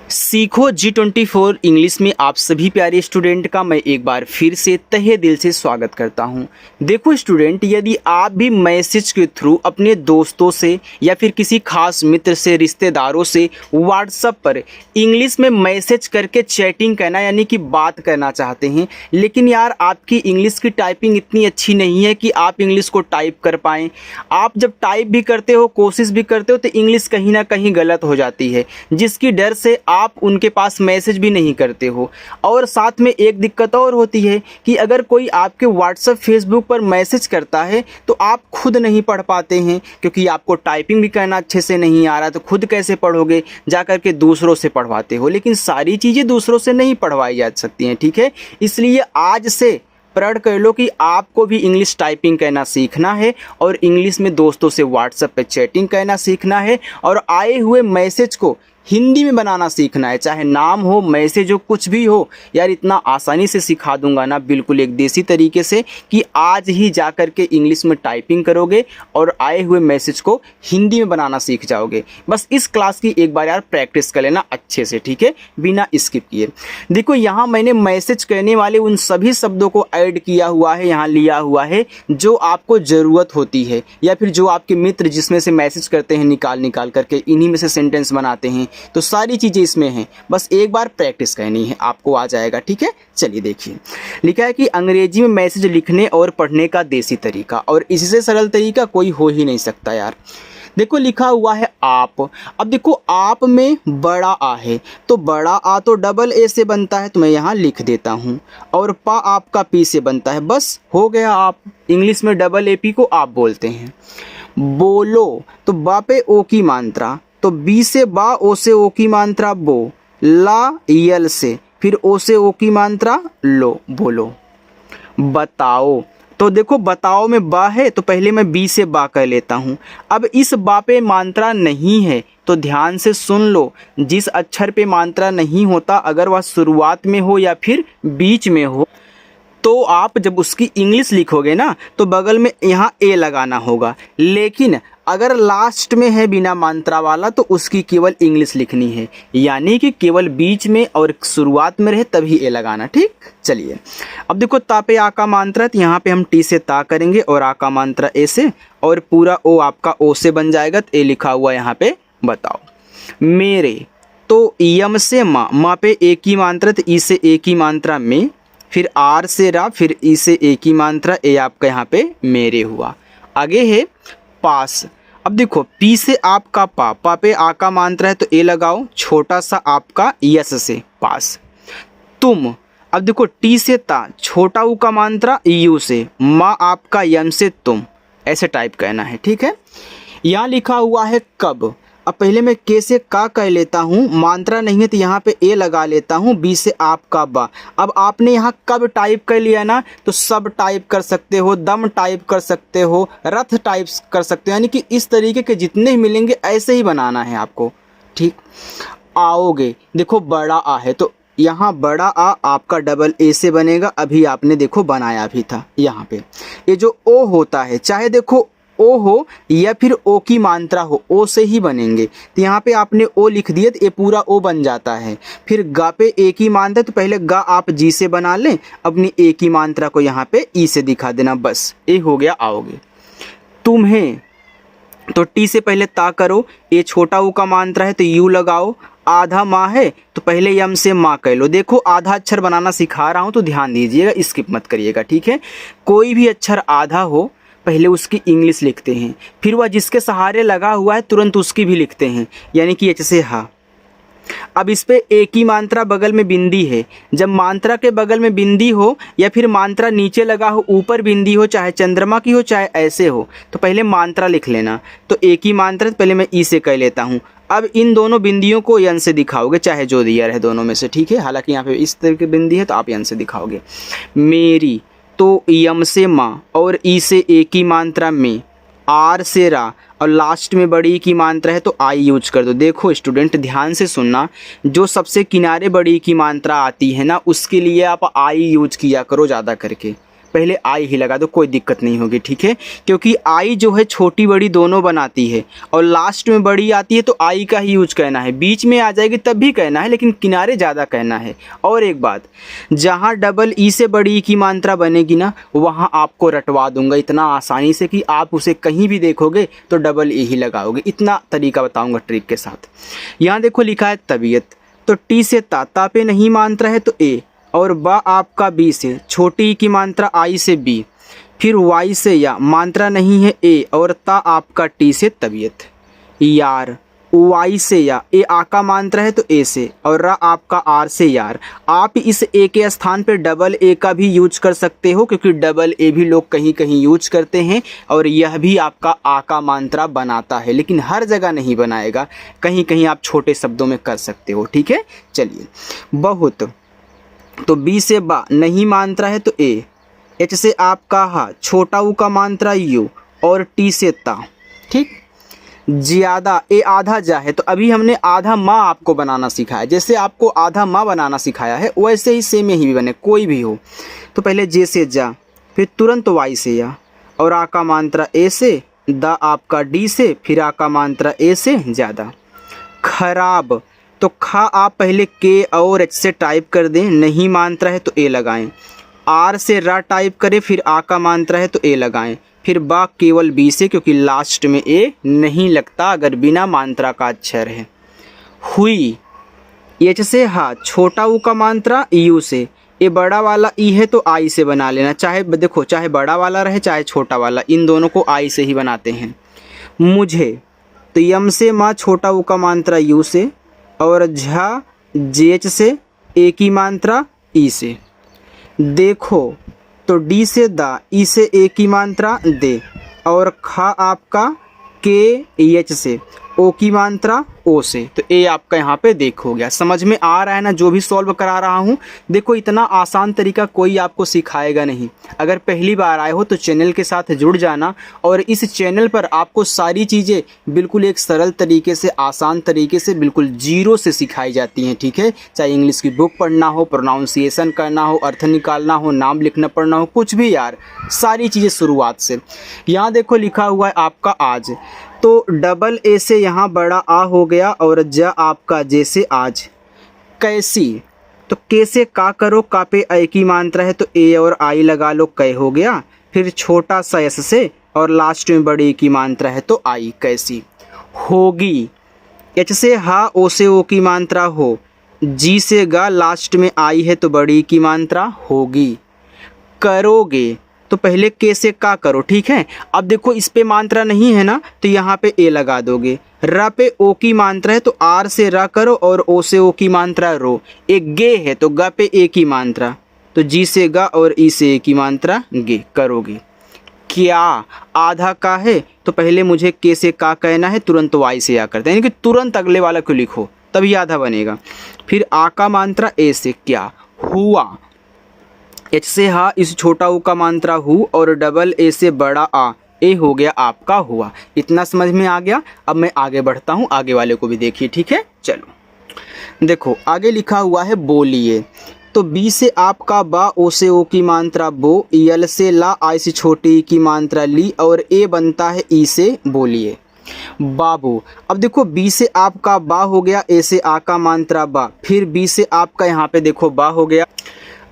सीखो G24 English में आप सभी प्यारे स्टूडेंट का मैं एक बार फिर से तहे दिल से स्वागत करता हूं। देखो स्टूडेंट, यदि आप भी मैसेज के थ्रू अपने दोस्तों से या फिर किसी खास मित्र से, रिश्तेदारों से व्हाट्सएप पर इंग्लिश में मैसेज करके चैटिंग करना यानी कि बात करना चाहते हैं, लेकिन यार आपकी इंग्लिश की टाइपिंग इतनी अच्छी नहीं है कि आप इंग्लिश को टाइप कर पाएँ। आप जब टाइप भी करते हो, कोशिश भी करते हो, तो इंग्लिश कहीं ना कहीं गलत हो जाती है, जिसकी डर से आप उनके पास मैसेज भी नहीं करते हो। और साथ में एक दिक्कत और होती है कि अगर कोई आपके व्हाट्सएप फेसबुक पर मैसेज करता है तो आप खुद नहीं पढ़ पाते हैं, क्योंकि आपको टाइपिंग भी करना अच्छे से नहीं आ रहा, तो खुद कैसे पढ़ोगे, जा कर के दूसरों से पढ़वाते हो। लेकिन सारी चीज़ें दूसरों से नहीं पढ़वाई जा सकती हैं, ठीक है। इसलिए आज से प्रण कर लो कि आपको भी इंग्लिश टाइपिंग करना सीखना है और इंग्लिश में दोस्तों से व्हाट्सएप पे चैटिंग करना सीखना है और आए हुए मैसेज को हिंदी में बनाना सीखना है। चाहे नाम हो, मैसेज हो, कुछ भी हो, यार इतना आसानी से सिखा दूंगा ना, बिल्कुल एक देसी तरीके से, कि आज ही जा कर के इंग्लिश में टाइपिंग करोगे और आए हुए मैसेज को हिंदी में बनाना सीख जाओगे। बस इस क्लास की एक बार यार प्रैक्टिस कर लेना अच्छे से, ठीक है, बिना स्किप किए। देखो यहाँ मैंने मैसेज करने वाले उन सभी शब्दों को ऐड किया हुआ है, यहाँ लिया हुआ है जो आपको ज़रूरत होती है, या फिर जो आपके मित्र जिसमें से मैसेज करते हैं निकाल करके इन्हीं में से सेंटेंस बनाते हैं, तो सारी चीज़ें इसमें हैं। बस एक बार प्रैक्टिस करनी है, आपको आ जाएगा, ठीक है। चलिए देखिए, लिखा है कि अंग्रेजी में मैसेज लिखने और पढ़ने का देसी तरीका, और इससे सरल तरीका कोई हो ही नहीं सकता यार। देखो लिखा हुआ है आप। अब देखो आप में बड़ा आ है, तो बड़ा आ तो डबल ए से बनता है, तो मैं यहाँ लिख देता हूँ, और पा आपका पी से बनता है, बस हो गया आप। इंग्लिश में डबल ए पी को आप बोलते हैं। बोलो, तो बा पे ओ की मात्रा, तो बी से बा, ओ से ओ की मात्रा बो, ला यल से, फिर ओ से ओ की मात्रा लो, बोलो। बताओ, तो देखो बताओ में बा है, तो पहले मैं बी से बा कर लेता हूँ। अब इस बा पे मात्रा नहीं है, तो ध्यान से सुन लो, जिस अक्षर पे मात्रा नहीं होता, अगर वह शुरुआत में हो या फिर बीच में हो, तो आप जब उसकी इंग्लिश लिखोगे ना, तो बगल में यहाँ ए लगाना होगा। लेकिन अगर लास्ट में है बिना मात्रा वाला, तो उसकी केवल इंग्लिश लिखनी है, यानी कि केवल बीच में और शुरुआत में रहे तभी ए लगाना, ठीक। चलिए अब देखो, ता पे आ का मात्रा, तो यहाँ पे हम टी से ता करेंगे और आ का मात्रा ए से, और पूरा ओ आपका ओ से बन जाएगा, तो ए लिखा हुआ यहाँ पे बताओ। मेरे, तो यम से माँ पे ए की मात्रा, तो ई से ए की मात्रा में, फिर आर से रा, फिर ई से ए की मात्रा, ए आपका यहाँ पे मेरे हुआ। आगे है पास। अब देखो पी से आपका पा, पा पे आ का मात्रा है, तो ए लगाओ, छोटा सा आपका यस से पास। तुम, अब देखो टी से ता, छोटा ऊ का मात्रा यू से, माँ आपका यम से तुम, ऐसे टाइप करना है, ठीक है। यहाँ लिखा हुआ है कब। अब पहले मैं के से का कह लेता हूँ, मात्रा नहीं है तो यहाँ पे ए लगा लेता हूँ, बी से आपका बा। अब आपने यहाँ कब टाइप कर लिया ना, तो सब टाइप कर सकते हो, दम टाइप कर सकते हो, रथ टाइप कर सकते हो, यानी कि इस तरीके के जितने ही मिलेंगे ऐसे ही बनाना है आपको, ठीक। आओगे, देखो बड़ा आ है, तो यहाँ बड़ा आ आपका डबल ए से बनेगा, अभी आपने देखो बनाया भी था। यहाँ पे ये जो ओ होता है, चाहे देखो ओ हो या फिर ओ की मात्रा हो, ओ से ही बनेंगे, तो यहाँ पे आपने ओ लिख दिया, तो ये पूरा ओ बन जाता है। फिर गा पे ए की मात्रा, तो पहले गा आप जी से बना लें, अपनी ए की मात्रा को यहाँ पे ई से दिखा देना, बस ए हो गया आओगे। तुम्हें, तो टी से पहले ता करो, ए छोटा ऊ का मात्रा है तो यू लगाओ, आधा माँ है तो पहले यम से माँ कह लो। देखो आधा अक्षर बनाना सिखा रहा हूँ, तो ध्यान दीजिएगा, स्किप मत करिएगा, ठीक है। कोई भी अक्षर आधा हो, पहले उसकी इंग्लिश लिखते हैं, फिर वह जिसके सहारे लगा हुआ है तुरंत उसकी भी लिखते हैं, यानी कि एच से हा। अब इस पे ए की मात्रा बगल में बिंदी है, जब मात्रा के बगल में बिंदी हो या फिर मात्रा नीचे लगा हो, ऊपर बिंदी हो, चाहे चंद्रमा की हो चाहे ऐसे हो, तो पहले मात्रा लिख लेना। तो ए की मात्रा पहले मैं ई से कह लेता हूँ। अब इन दोनों बिंदियों को यन से दिखाओगे, चाहे जो दिया रहे दोनों में से, ठीक है। हालांकि यहाँ पे इस तरह की बिंदी है तो आप यन से दिखाओगे। मेरी, तो यम से माँ और ई से ए की मात्रा में, आर से रा, और लास्ट में बड़ी की मात्रा है तो आई यूज कर दो। देखो स्टूडेंट ध्यान से सुनना, जो सबसे किनारे बड़ी की मात्रा आती है ना, उसके लिए आप आई यूज किया करो ज़्यादा करके। पहले आई ही लगा दो, कोई दिक्कत नहीं होगी, ठीक है। क्योंकि आई जो है छोटी बड़ी दोनों बनाती है और लास्ट में बड़ी आती है तो आई का ही यूज कहना है, बीच में आ जाएगी तब भी कहना है, लेकिन किनारे ज़्यादा कहना है। और एक बात, जहाँ डबल ई से बड़ी ई की मात्रा बनेगी ना, वहाँ आपको रटवा दूंगा इतना आसानी से कि आप उसे कहीं भी देखोगे तो डबल ई ही लगाओगे। इतना तरीका बताऊंगा ट्रिक के साथ। यहाँ देखो लिखा है तबीयत, तो टी से ता पे नहीं मात्रा है तो ए, और बा आपका बी से, छोटी ई की मात्रा आई से बी, फिर वाई से या, मात्रा नहीं है ए, और ता आपका टी से तबीयत। यार वाई से या, ए आ का मात्रा है तो ए से, और रा आपका आर से यार। आप इस ए के स्थान पे डबल ए का भी यूज कर सकते हो, क्योंकि डबल ए भी लोग कहीं कहीं यूज करते हैं और यह भी आपका आ का मात्रा बनाता है, लेकिन हर जगह नहीं बनाएगा, कहीं कहीं आप छोटे शब्दों में कर सकते हो, ठीक है। चलिए, बहुत, तो बी से बा नहीं मात्रा है तो ए, एच से आपका हा, छोटा ऊ का मात्रा यू, और टी से ता, ठीक। ज़्यादा, ए आधा जा है, तो अभी हमने आधा माँ आपको बनाना सिखाया, जैसे आपको आधा माँ बनाना सिखाया है वैसे ही सेम ही बने, कोई भी हो। तो पहले जे से जा, फिर तुरंत वाई से या, और आ का मात्रा ए से, दा आपका डी से, फिर आ का मात्रा ए से ज़्यादा। खराब, तो खा आप पहले के और एच से टाइप कर दें, नहीं मात्रा है तो ए लगाएं। आर से रा टाइप करें, फिर आ का मात्रा है तो ए लगाएं। फिर बा केवल बी से, क्योंकि लास्ट में ए नहीं लगता अगर बिना मात्रा का अक्षर है। हुई, एच से हा, छोटा ऊ का मात्रा यू से, ये बड़ा वाला ई है तो आई से बना लेना, चाहे देखो चाहे बड़ा वाला रहे चाहे छोटा वाला, इन दोनों को आई से ही बनाते हैं। मुझे, तो यम से माँ, छोटा ऊ का मात्रा यू से, और झा जेच से, ए की मात्रा ई से। देखो, तो डी से दा, ई से ए की मात्रा दे, और खा आपका के एच से, ओ की मात्रा ओ से। तो ए आपका यहाँ पे देखो गया, समझ में आ रहा है ना जो भी सॉल्व करा रहा हूँ। देखो इतना आसान तरीका कोई आपको सिखाएगा नहीं। अगर पहली बार आए हो तो चैनल के साथ जुड़ जाना, और इस चैनल पर आपको सारी चीज़ें बिल्कुल एक सरल तरीके से, आसान तरीके से, बिल्कुल जीरो से सिखाई जाती हैं, ठीक है। चाहे इंग्लिश की बुक पढ़ना हो, प्रोनाउंसिएशन करना हो, अर्थ निकालना हो, नाम लिखना पढ़ना हो, कुछ भी यार, सारी चीज़ें शुरुआत से। यहाँ देखो लिखा हुआ है आपका आज, तो डबल ए से यहाँ बड़ा आ हो गया, और ज आपका जैसे आज। कैसी, तो के से का करो, का पे ए की मात्रा है तो ए और आई लगा लो, कै हो गया। फिर छोटा सा एस से, और लास्ट में बड़ी की मात्रा है तो आई, कैसी। होगी, एच से हा, ओ से ओ की मात्रा हो, जी से गा, लास्ट में आई है तो बड़ी की मात्रा होगी। करोगे, तो पहले के से का करो, ठीक है। अब देखो इस पे मात्रा नहीं है ना, तो यहाँ पे ए लगा दोगे। र पे ओ की मात्रा है तो आर से रा करो, और ओ से ओ की मात्रा रो। एक गे है तो ग पे ए की मात्रा, तो जी से गा और ई से ए की मात्रा गे, करोगे। क्या, आधा का है तो पहले मुझे के से का कहना है, तुरंत वाई से या करते हैं, यानी कि तुरंत अगले वाला को लिखो तभी आधा बनेगा। फिर आ का मात्रा ए से, क्या। हुआ, एच से हा, इस छोटा ऊ का मात्रा हु, और डबल ए से बड़ा आ, ए हो गया आपका हुआ। इतना समझ में आ गया। अब मैं आगे बढ़ता हूँ, आगे वाले को भी देखिए, ठीक है। चलो देखो आगे लिखा हुआ है बोलिए, तो बी से आपका बा, ओ से ओ की मात्रा बो, यल से ला, आई से छोटी की मात्रा ली, और ए बनता है ई से बोलिए। बाबू, अब देखो बी से आपका बा हो गया, ए से आ का मात्रा बा, फिर बी से आपका यहाँ पे देखो बा हो गया।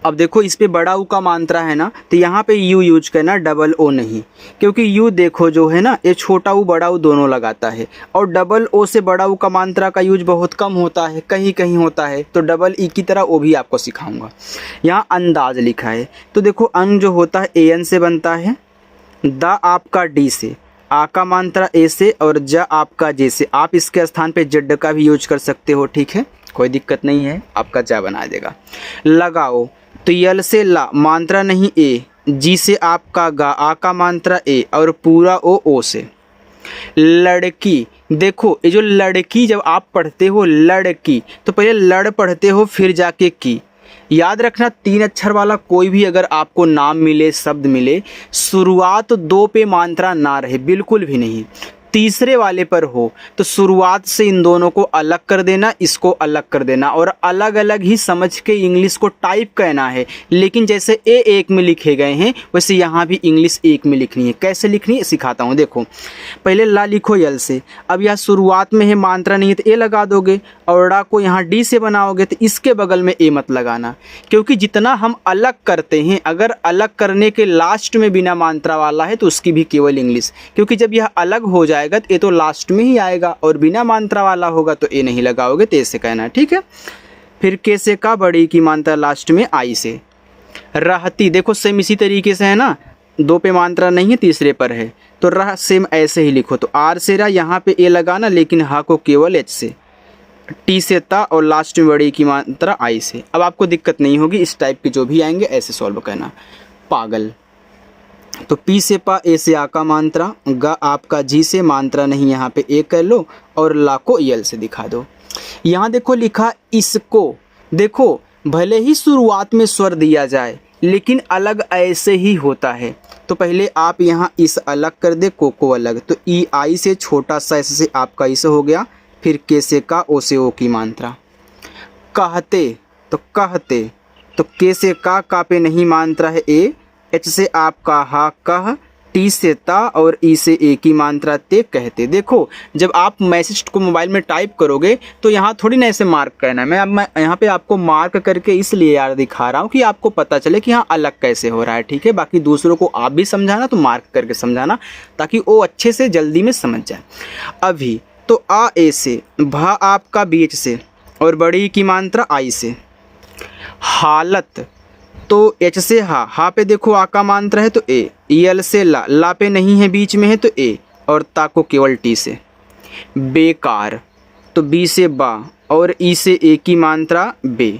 अब देखो इस पे बड़ा ऊ का मात्रा है ना, तो यहाँ पे यू यूज करना, डबल ओ नहीं, क्योंकि यू देखो जो है ना, ये छोटा ऊ बड़ा ऊ दोनों लगाता है, और डबल ओ से बड़ा ऊ का मात्रा का यूज बहुत कम होता है, कहीं कहीं होता है, तो डबल ई की तरह वो भी आपको सिखाऊंगा। यहाँ अंदाज लिखा है, तो देखो अन जो होता है ए एन से बनता है, दा आपका डी से, आ का मात्रा ए से, और ज आपका जे से। आप इसके स्थान पे जेड का भी यूज कर सकते हो, ठीक है, कोई दिक्कत नहीं है, आपका जा बना देगा। लगाओ, तो यल से ला, मात्रा नहीं ए, जी से आपका गा, आ का मात्रा ए, और पूरा ओ से। लड़की, देखो ये जो लड़की जब आप पढ़ते हो लड़की, तो पहले लड़ पढ़ते हो फिर जाके की। याद रखना 3 अक्षर वाला कोई भी अगर आपको नाम मिले, शब्द मिले, शुरुआत 2 पे मात्रा ना रहे, बिल्कुल भी नहीं। तीसरे वाले पर हो तो शुरुआत से इन दोनों को अलग कर देना, इसको अलग कर देना और अलग अलग ही समझ के इंग्लिश को टाइप करना है। लेकिन जैसे ए एक में लिखे गए हैं वैसे यहाँ भी इंग्लिश एक में लिखनी है। कैसे लिखनी है सिखाता हूँ। देखो पहले ला लिखो यल से, अब यहाँ शुरुआत में है मात्रा नहीं है तो ए लगा दोगे और ड़ा को यहाँ डी से बनाओगे तो इसके बगल में ए मत लगाना, क्योंकि जितना हम अलग करते हैं अगर अलग करने के लास्ट में बिना मात्रा वाला है तो उसकी भी केवल इंग्लिश, क्योंकि जब यह अलग हो जाएगा तो ए तो लास्ट में ही आएगा और बिना मात्रा वाला होगा तो ए नहीं लगाओगे तो ऐसे कहना है, ठीक है। फिर के से का बड़ी की मात्रा लास्ट में आई से। रहती देखो सेम इसी तरीके से है ना, दो पे मात्रा नहीं है तीसरे पर है तो रह सेम ऐसे ही लिखो। तो आर से रहा यहाँ पे ए लगाना लेकिन हा को केवल एच से, टी से ता और लास्ट में बड़ी की मात्रा आई से। अब आपको दिक्कत नहीं होगी, इस टाइप के जो भी आएंगे ऐसे सॉल्व करना। पागल तो पी से पा, ए से आ का मात्रा, गा आपका जी से मात्रा नहीं यहाँ पे ए कर लो और ला को यल से दिखा दो। यहाँ देखो लिखा इसको, देखो भले ही शुरुआत में स्वर दिया जाए लेकिन अलग ऐसे ही होता है। तो पहले आप यहाँ इस अलग कर दे, को अलग, तो ई आई से छोटा सा ऐसे से आपका इस हो गया। फिर के से का, ओ से ओ की मात्रा। कहते तो के से का पे नहीं मात्रा है ए, एच से आपका हा कह, टी से ता और ई से ए की मात्रा ते कहते। देखो जब आप मैसेज को मोबाइल में टाइप करोगे तो यहाँ थोड़ी ना ऐसे मार्क करना है। मैं यहाँ पे आपको मार्क करके इसलिए यार दिखा रहा हूँ कि आपको पता चले कि हाँ अलग कैसे हो रहा है, ठीक है। बाकी दूसरों को आप भी समझाना तो मार्क करके समझाना ताकि वो अच्छे से जल्दी में समझ जाए। अभी तो आ ए से, भा आपका बी एच से और बड़ी की मात्रा आई से। हालत तो एच से हा पे देखो आ का मात्रा है तो ए, यल से ला पे नहीं है बीच में है तो ए और ता को केवल टी से। बेकार तो बी से बा और ई से ए की मात्रा बे,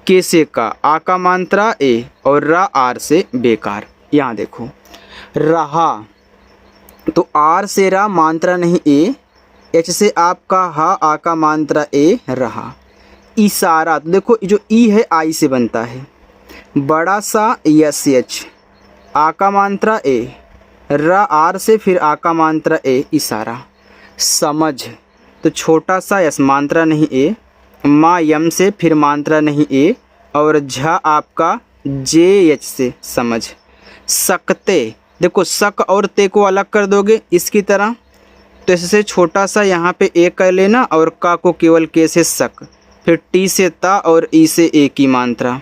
के से का, आ का मात्रा ए और रा आर से बेकार। यहाँ देखो रहा तो आर से रा मात्रा नहीं ए, एच से आपका हा आ का मात्रा ए रहा। इशारा तो देखो जो ई है आई से बनता है, बड़ा सा यस एच, आ का मात्रा ए, र आर से फिर आ का मात्रा ए इशारा। समझ तो छोटा सा यस मात्रा नहीं ए, मा यम से फिर मात्रा नहीं ए और झ आपका जे एच से समझ। सकते देखो सक और ते को अलग कर दोगे इसकी तरह तो इससे छोटा सा यहाँ पे ए कर लेना और का को केवल के से सक, फिर टी से ता और ई से ए की मात्रा।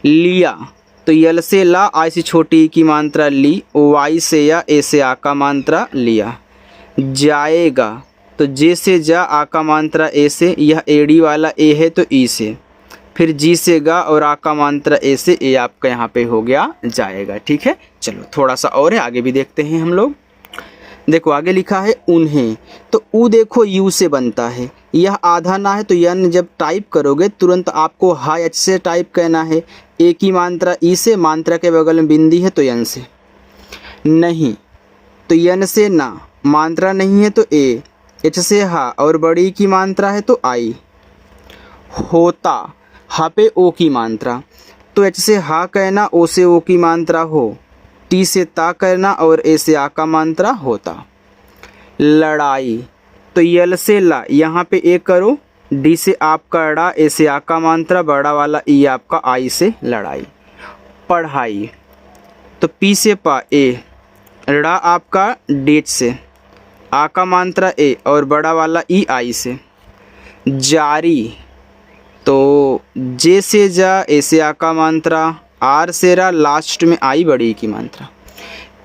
लिया तो यल से ला, आई से छोटी की मात्रा ली, वाई से या, ए से आ का मात्रा लिया। जाएगा तो जे से जा, आ का मात्रा ए से, यह एडी वाला ए है तो ई से, फिर जी से गा और आ का मात्रा ए से, ए आपका यहाँ पे हो गया जाएगा, ठीक है। चलो थोड़ा सा और है, आगे भी देखते हैं हम लोग। देखो आगे लिखा है उन्हें, तो ऊ देखो यू से बनता है, यह आधा ना है तो यन जब टाइप करोगे तुरंत आपको हा एच से टाइप करना है। ए की मात्रा ई से, मात्रा के बगल में बिंदी है तो यन से। नहीं तो यन से ना, मात्रा नहीं है तो ए, एच से हा और बड़ी की मात्रा है तो आई। होता हा पे ओ की मात्रा तो एच से हा कहना, ओ से ओ की मात्रा हो, टी से ता करना और ए से आ का मात्रा होता। लड़ाई तो यल से ला, यहाँ पे ए करो, डी से आपका ड़ा, ए से आ का मात्रा, बड़ा वाला ई आपका आई से लड़ाई। पढ़ाई तो पी से पा ए, ड़ा आपका डेच से, आ का मात्रा ए और बड़ा वाला ई आई से। जारी तो जे से जा, ए से आ का मात्रा, आर से रा, लास्ट में आई बड़ी की मात्रा।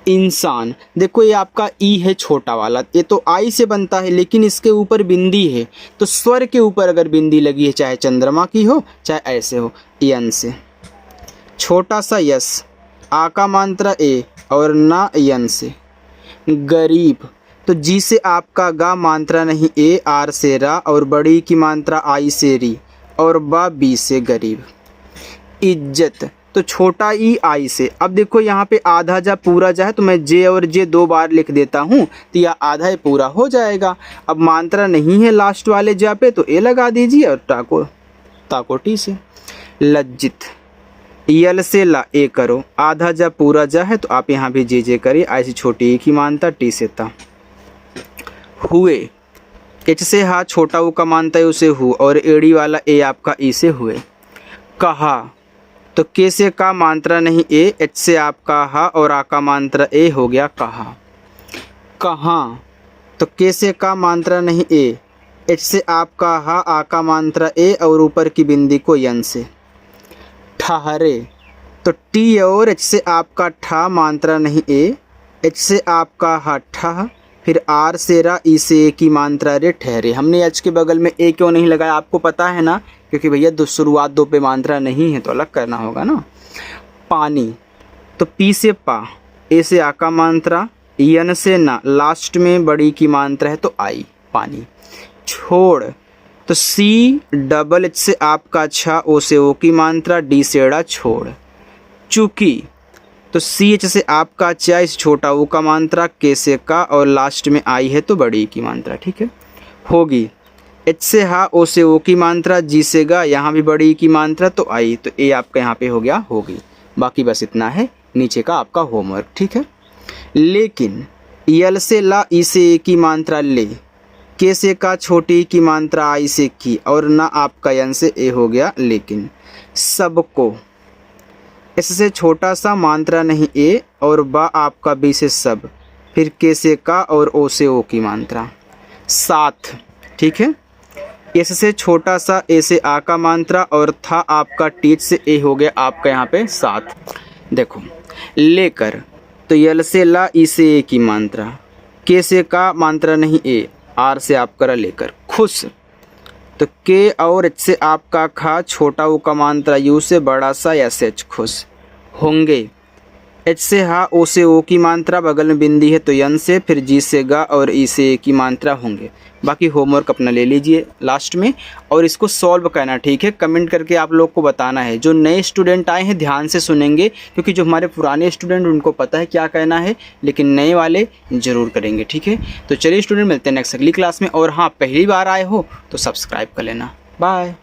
इंसान देखो ये आपका ई है छोटा वाला, ये तो आई से बनता है लेकिन इसके ऊपर बिंदी है तो स्वर के ऊपर अगर बिंदी लगी है चाहे चंद्रमा की हो चाहे ऐसे हो, यन से। छोटा सा यस, आ का मात्रा ए और ना यन से। गरीब तो जी से आपका गा, मात्रा नहीं ए, आर से रा और बड़ी की मात्रा आई से री और बा बी से गरीब। इज्जत तो छोटा ई आई से। अब देखो यहाँ पे आधा जा पूरा जा है तो मैं जे और जे दो बार लिख देता हूँ तो यह आधा ही पूरा हो जाएगा। अब मात्रा नहीं है लास्ट वाले जा पे तो ए लगा दीजिए और ताको टी से। लज्जित यल से ला, ए करो, आधा जा पूरा जा है तो आप यहाँ भी जे करिए, ऐसी छोटी ई की मात्रा, टी से ता। हुए, एच से हा छोटा ऊ का मानता है उसे हु, और एड़ी वाला ए आपका ई से हुए। कहा, तो के से का मात्रा नहीं ए, एच से आपका हा और आ का मात्रा ए हो गया कहा। कहाँ, तो के से का मात्रा नहीं ए, एच से आपका हा, आ का मात्रा ए और ऊपर की बिंदी को यन से। ठहरे, तो टी और एच से आपका ठा मात्रा नहीं ए, एच से आपका हा ठह, फिर आर से रा, ई से ए की मात्रा रे ठहरे। हमने एच के बगल में ए क्यों नहीं लगाया आपको पता है ना, क्योंकि भैया शुरुआत दो पे मात्रा नहीं है तो अलग करना होगा ना। पानी, तो पी से पा, ए से आ का मात्रा, यन से ना, लास्ट में बड़ी की मात्रा है तो आई पानी। छोड़, तो सी डबल एच से आपका छा, ओ से ओ की मात्रा, डी से ड़ा छोड़। चूकी, तो सी एच से आपका चा, इस छोटा ओ का मात्रा, के से का और लास्ट में आई है तो बड़ी की मात्रा, ठीक है। होगी, एच से हा, ओ से ओ की मात्रा, जी से गा, यहाँ भी बड़ी की मात्रा तो आई, तो ए आपका यहाँ पे हो गया होगी। बाकी बस इतना है नीचे का आपका होमवर्क, ठीक है। लेकिन यल से ला, ई से ए की मात्रा ले, के से का छोटी की मात्रा आई से की, और ना आपका यन से ए हो गया लेकिन। सबको, एस से छोटा सा मात्रा नहीं ए, और बा आपका बी से सब, फिर के से का और ओ से ओ की मात्रा। साथ, ठीक है। एस से छोटा सा, ए से आ का मात्रा, और था आपका टीच से ए हो गया आपका यहाँ पे साथ। देखो, लेकर, तो यल से ला, ई से ए की मात्रा, के से का मात्रा नहीं ए, आर से आपका लेकर। खुश, तो के और एच से आपका खा, छोटा ऊ का मात्रा, यू से बड़ा सा एस एच खुश। होंगे, एच से हा, ओ से ओ की मात्रा, बगल में बिंदी है तो यन से, फिर जी से गा और ई से ए की मात्रा होंगे। बाकी होमवर्क अपना ले लीजिए लास्ट में और इसको सॉल्व करना, ठीक है। कमेंट करके आप लोग को बताना है। जो नए स्टूडेंट आए हैं ध्यान से सुनेंगे, क्योंकि जो हमारे पुराने स्टूडेंट उनको पता है क्या कहना है, लेकिन नए वाले ज़रूर करेंगे, ठीक है। तो चलिए स्टूडेंट, मिलते हैं नेक्स्ट अगली क्लास में। और हाँ, पहली बार आए हो तो सब्सक्राइब कर लेना। बाय।